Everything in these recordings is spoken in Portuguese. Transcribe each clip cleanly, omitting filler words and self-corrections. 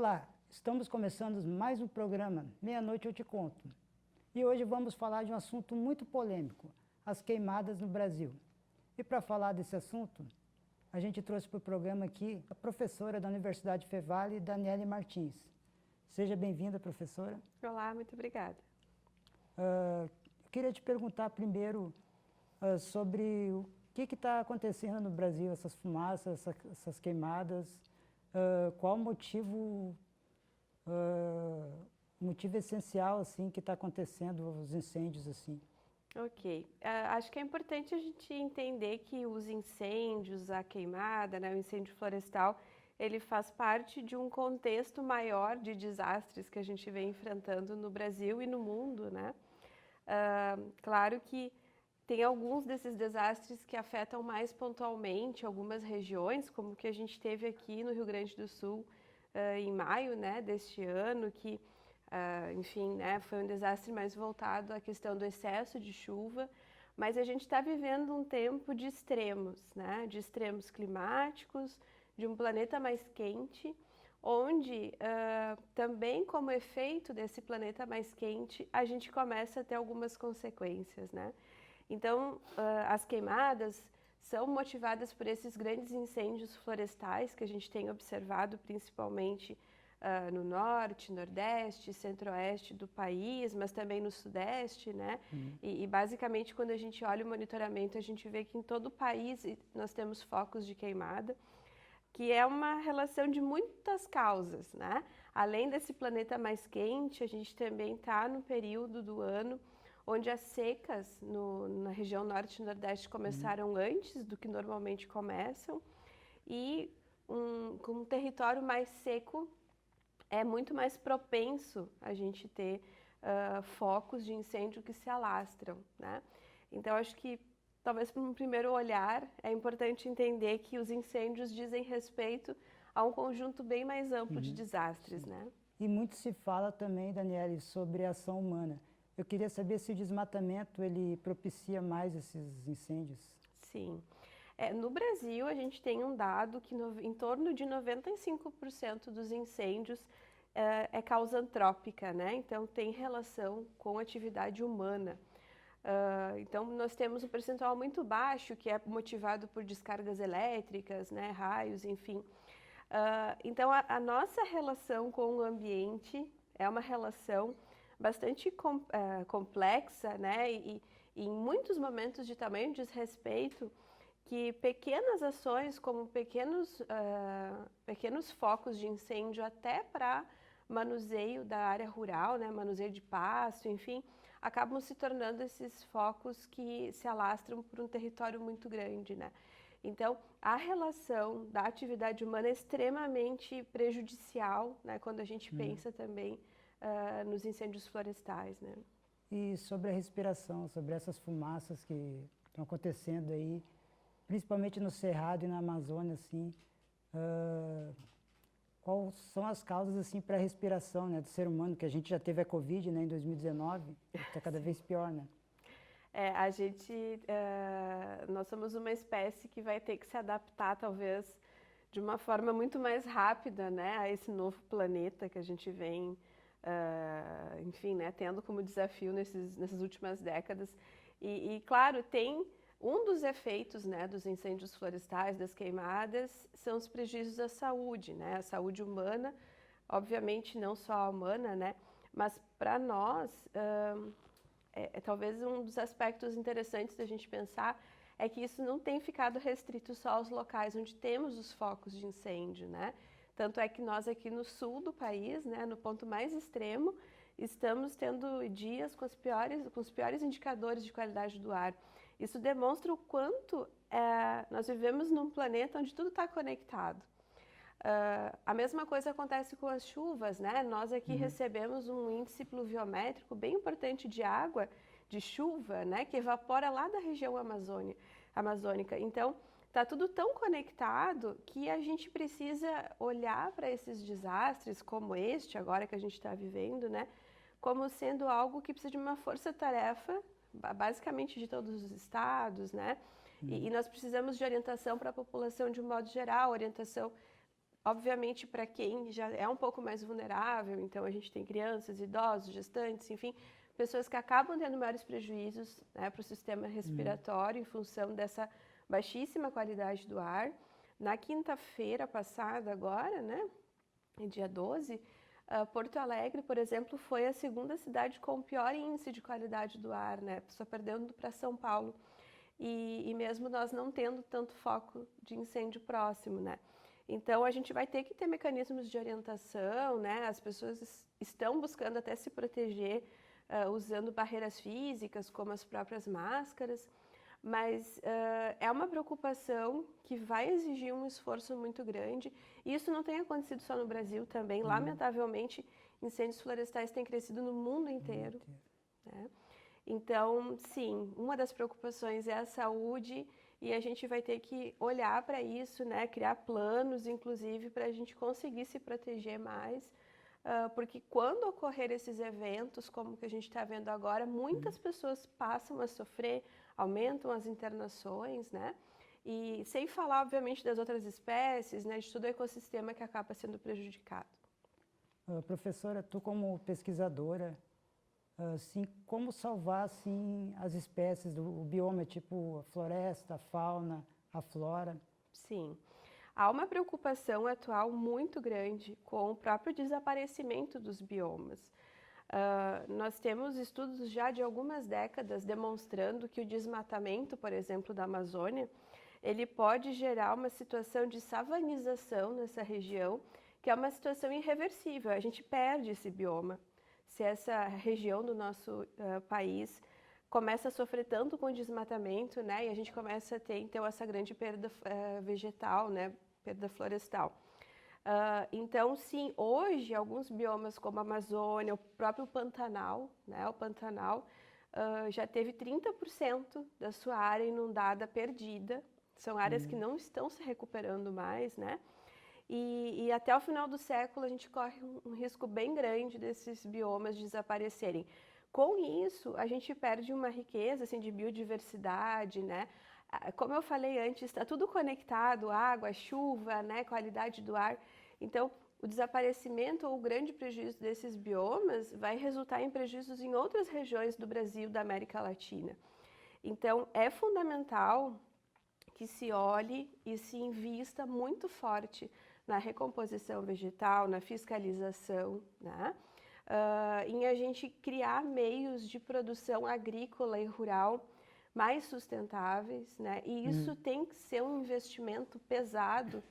Olá, estamos começando mais um programa Meia-Noite Eu Te Conto. E hoje vamos falar de um assunto muito polêmico, as queimadas no Brasil. E para falar desse assunto, a gente trouxe para o programa aqui a professora da Universidade Fevale, Daniele Martins. Seja bem-vinda, professora. Olá, muito obrigada. Eu queria te perguntar primeiro sobre o que está acontecendo no Brasil, essas fumaças, essas queimadas, qual o motivo essencial assim que está acontecendo os incêndios assim. Ok, acho que é importante a gente entender que os incêndios, a queimada, né, o incêndio florestal, ele faz parte de um contexto maior de desastres que a gente vem enfrentando no Brasil e no mundo, né? Claro que tem alguns desses desastres que afetam mais pontualmente algumas regiões, como o que a gente teve aqui no Rio Grande do Sul em maio, né, deste ano, que enfim, né, foi um desastre mais voltado à questão do excesso de chuva, mas a gente está vivendo um tempo de extremos, né, de extremos climáticos, de um planeta mais quente, onde também como efeito desse planeta mais quente, a gente começa a ter algumas consequências, né? Então, as queimadas são motivadas por esses grandes incêndios florestais que a gente tem observado principalmente no norte, nordeste, centro-oeste do país, mas também no sudeste, né? E basicamente quando a gente olha o monitoramento, a gente vê que em todo o país nós temos focos de queimada, que é uma relação de muitas causas, né? Além desse planeta mais quente, a gente também está no período do ano onde as secas na região norte e nordeste começaram antes do que normalmente começam, e com um território mais seco é muito mais propenso a gente ter focos de incêndio que se alastram, né? Então, acho que talvez para um primeiro olhar é importante entender que os incêndios dizem respeito a um conjunto bem mais amplo de desastres, né? E muito se fala também, Daniele, sobre a ação humana. Eu queria saber se o desmatamento ele propicia mais esses incêndios. Sim. No Brasil, a gente tem um dado que em torno de 95% dos incêndios é causa antrópica, né? Então, tem relação com atividade humana. Então, nós temos um percentual muito baixo que é motivado por descargas elétricas, né? Raios, enfim. Então, a nossa relação com o ambiente é uma relação bastante complexa, né? E em muitos momentos de tamanho desrespeito, que pequenas ações, como pequenos focos de incêndio até para manuseio da área rural, né, manuseio de pasto, enfim, acabam se tornando esses focos que se alastram por um território muito grande, né? Então, a relação da atividade humana é extremamente prejudicial, né, quando a gente pensa também nos incêndios florestais, né? E sobre a respiração, sobre essas fumaças que estão acontecendo aí, principalmente no Cerrado e na Amazônia, assim, quais são as causas assim para a respiração, né, do ser humano, que a gente já teve a Covid, né, em 2019, está cada vez pior, né? Nós somos uma espécie que vai ter que se adaptar, talvez, de uma forma muito mais rápida, né, a esse novo planeta que a gente vem, enfim, né, tendo como desafio nessas últimas décadas. E, claro, tem um dos efeitos, né, dos incêndios florestais, das queimadas, são os prejuízos à saúde, né, a saúde humana, obviamente não só a humana, né, mas para nós talvez um dos aspectos interessantes da gente pensar é que isso não tem ficado restrito só aos locais onde temos os focos de incêndio, né? Tanto é que nós aqui no sul do país, né, no ponto mais extremo, estamos tendo dias com os piores indicadores de qualidade do ar. Isso demonstra o quanto nós vivemos num planeta onde tudo está conectado. A mesma coisa acontece com as chuvas, né? Nós aqui recebemos um índice pluviométrico bem importante de água, de chuva, né? Que evapora lá da região amazônica. Então, está tudo tão conectado que a gente precisa olhar para esses desastres, como este agora que a gente está vivendo, né? Como sendo algo que precisa de uma força-tarefa, basicamente de todos os estados, né? E nós precisamos de orientação para a população de um modo geral, orientação obviamente para quem já é um pouco mais vulnerável, então a gente tem crianças, idosos, gestantes, enfim, pessoas que acabam tendo maiores prejuízos, né, para o sistema respiratório em função dessa baixíssima qualidade do ar. Na quinta-feira passada agora, né, dia 12, Porto Alegre, por exemplo, foi a segunda cidade com o pior índice de qualidade do ar, né, só perdendo para São Paulo. E mesmo nós não tendo tanto foco de incêndio próximo, né? Então, a gente vai ter que ter mecanismos de orientação, né? As pessoas estão buscando até se proteger usando barreiras físicas, como as próprias máscaras, mas é uma preocupação que vai exigir um esforço muito grande. E isso não tem acontecido só no Brasil também. Lamentavelmente, incêndios florestais têm crescido no mundo inteiro, né? Então, sim, uma das preocupações é a saúde e a gente vai ter que olhar para isso, né? Criar planos, inclusive, para a gente conseguir se proteger mais, porque quando ocorrer esses eventos, como que a gente está vendo agora, muitas pessoas passam a sofrer, aumentam as internações, né? E sem falar, obviamente, das outras espécies, né? De todo o ecossistema que acaba sendo prejudicado. Professora, tu como pesquisadora, assim, como salvar assim, as espécies do bioma, tipo a floresta, a fauna, a flora? Sim. Há uma preocupação atual muito grande com o próprio desaparecimento dos biomas. Nós temos estudos já de algumas décadas demonstrando que o desmatamento, por exemplo, da Amazônia, ele pode gerar uma situação de savanização nessa região, que é uma situação irreversível. A gente perde esse bioma. Se essa região do nosso país começa a sofrer tanto com o desmatamento, né, e a gente começa a ter, então, essa grande perda vegetal, né, perda florestal. Então, sim, hoje, alguns biomas como a Amazônia, o próprio Pantanal, né, o Pantanal já teve 30% da sua área inundada perdida. São áreas que não estão se recuperando mais, né? E até o final do século a gente corre um risco bem grande desses biomas desaparecerem. Com isso, a gente perde uma riqueza assim, de biodiversidade, né? Como eu falei antes, está tudo conectado, água, chuva, né? Qualidade do ar. Então, o desaparecimento ou o grande prejuízo desses biomas vai resultar em prejuízos em outras regiões do Brasil, da América Latina. Então, é fundamental que se olhe e se invista muito forte na recomposição vegetal, na fiscalização, né? Em a gente criar meios de produção agrícola e rural mais sustentáveis, né? E isso tem que ser um investimento pesado,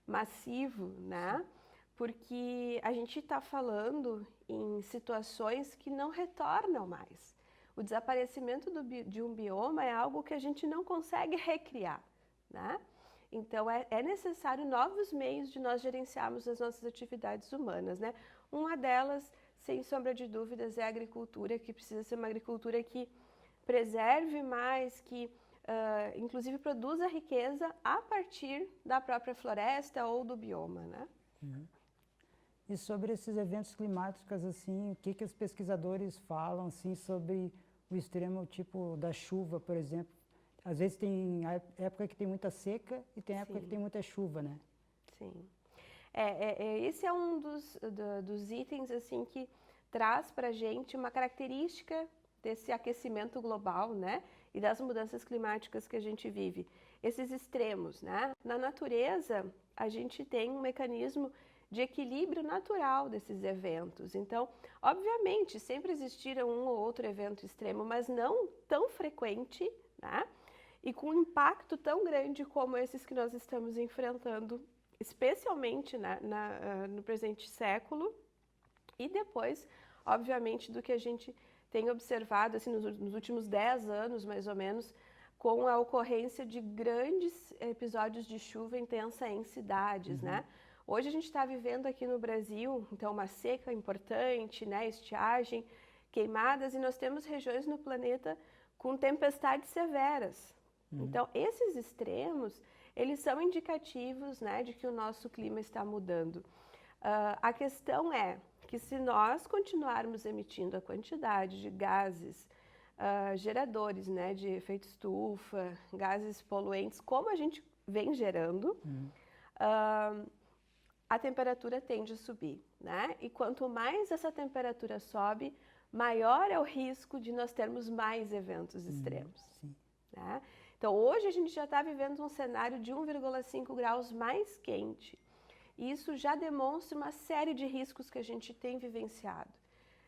massivo, né? Porque a gente está falando em situações que não retornam mais. O desaparecimento de um bioma é algo que a gente não consegue recriar, né? Então, é necessário novos meios de nós gerenciarmos as nossas atividades humanas, né? Uma delas, sem sombra de dúvidas, é a agricultura, que precisa ser uma agricultura que preserve mais, que inclusive produza riqueza a partir da própria floresta ou do bioma, né? E sobre esses eventos climáticos, assim, o que os pesquisadores falam, assim, sobre o extremo tipo da chuva, por exemplo? Às vezes tem época que tem muita seca e tem época que tem muita chuva, né? Sim. Esse é um dos itens assim, que traz para a gente uma característica desse aquecimento global, né? E das mudanças climáticas que a gente vive. Esses extremos, né? Na natureza, a gente tem um mecanismo de equilíbrio natural desses eventos. Então, obviamente, sempre existiram um ou outro evento extremo, mas não tão frequente, né? E com um impacto tão grande como esses que nós estamos enfrentando, especialmente no presente século, e depois, obviamente, do que a gente tem observado assim, nos últimos 10 anos, mais ou menos, com a ocorrência de grandes episódios de chuva intensa em cidades, né? Hoje a gente está vivendo aqui no Brasil, então, uma seca importante, né? Estiagem, queimadas, e nós temos regiões no planeta com tempestades severas. Então, esses extremos, eles são indicativos, né, de que o nosso clima está mudando. A questão é que se nós continuarmos emitindo a quantidade de gases geradores, né, de efeito estufa, gases poluentes, como a gente vem gerando, a temperatura tende a subir, né? E quanto mais essa temperatura sobe, maior é o risco de nós termos mais eventos extremos, né? Então, hoje a gente já está vivendo um cenário de 1,5 graus mais quente. E isso já demonstra uma série de riscos que a gente tem vivenciado.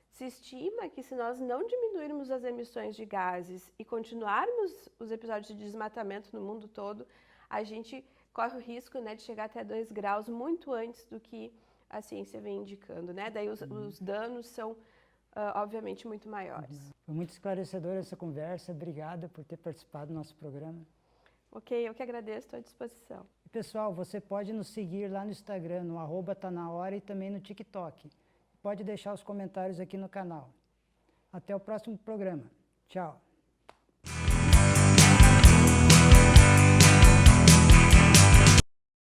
Se estima que se nós não diminuirmos as emissões de gases e continuarmos os episódios de desmatamento no mundo todo, a gente corre o risco, né, de chegar até 2 graus muito antes do que a ciência vem indicando, né? Daí os danos são, obviamente, muito maiores. Foi muito esclarecedora essa conversa. Obrigada por ter participado do nosso programa. Ok, eu que agradeço, estou à disposição. E, pessoal, você pode nos seguir lá no Instagram, no @tanahora, e também no TikTok. Pode deixar os comentários aqui no canal. Até o próximo programa. Tchau!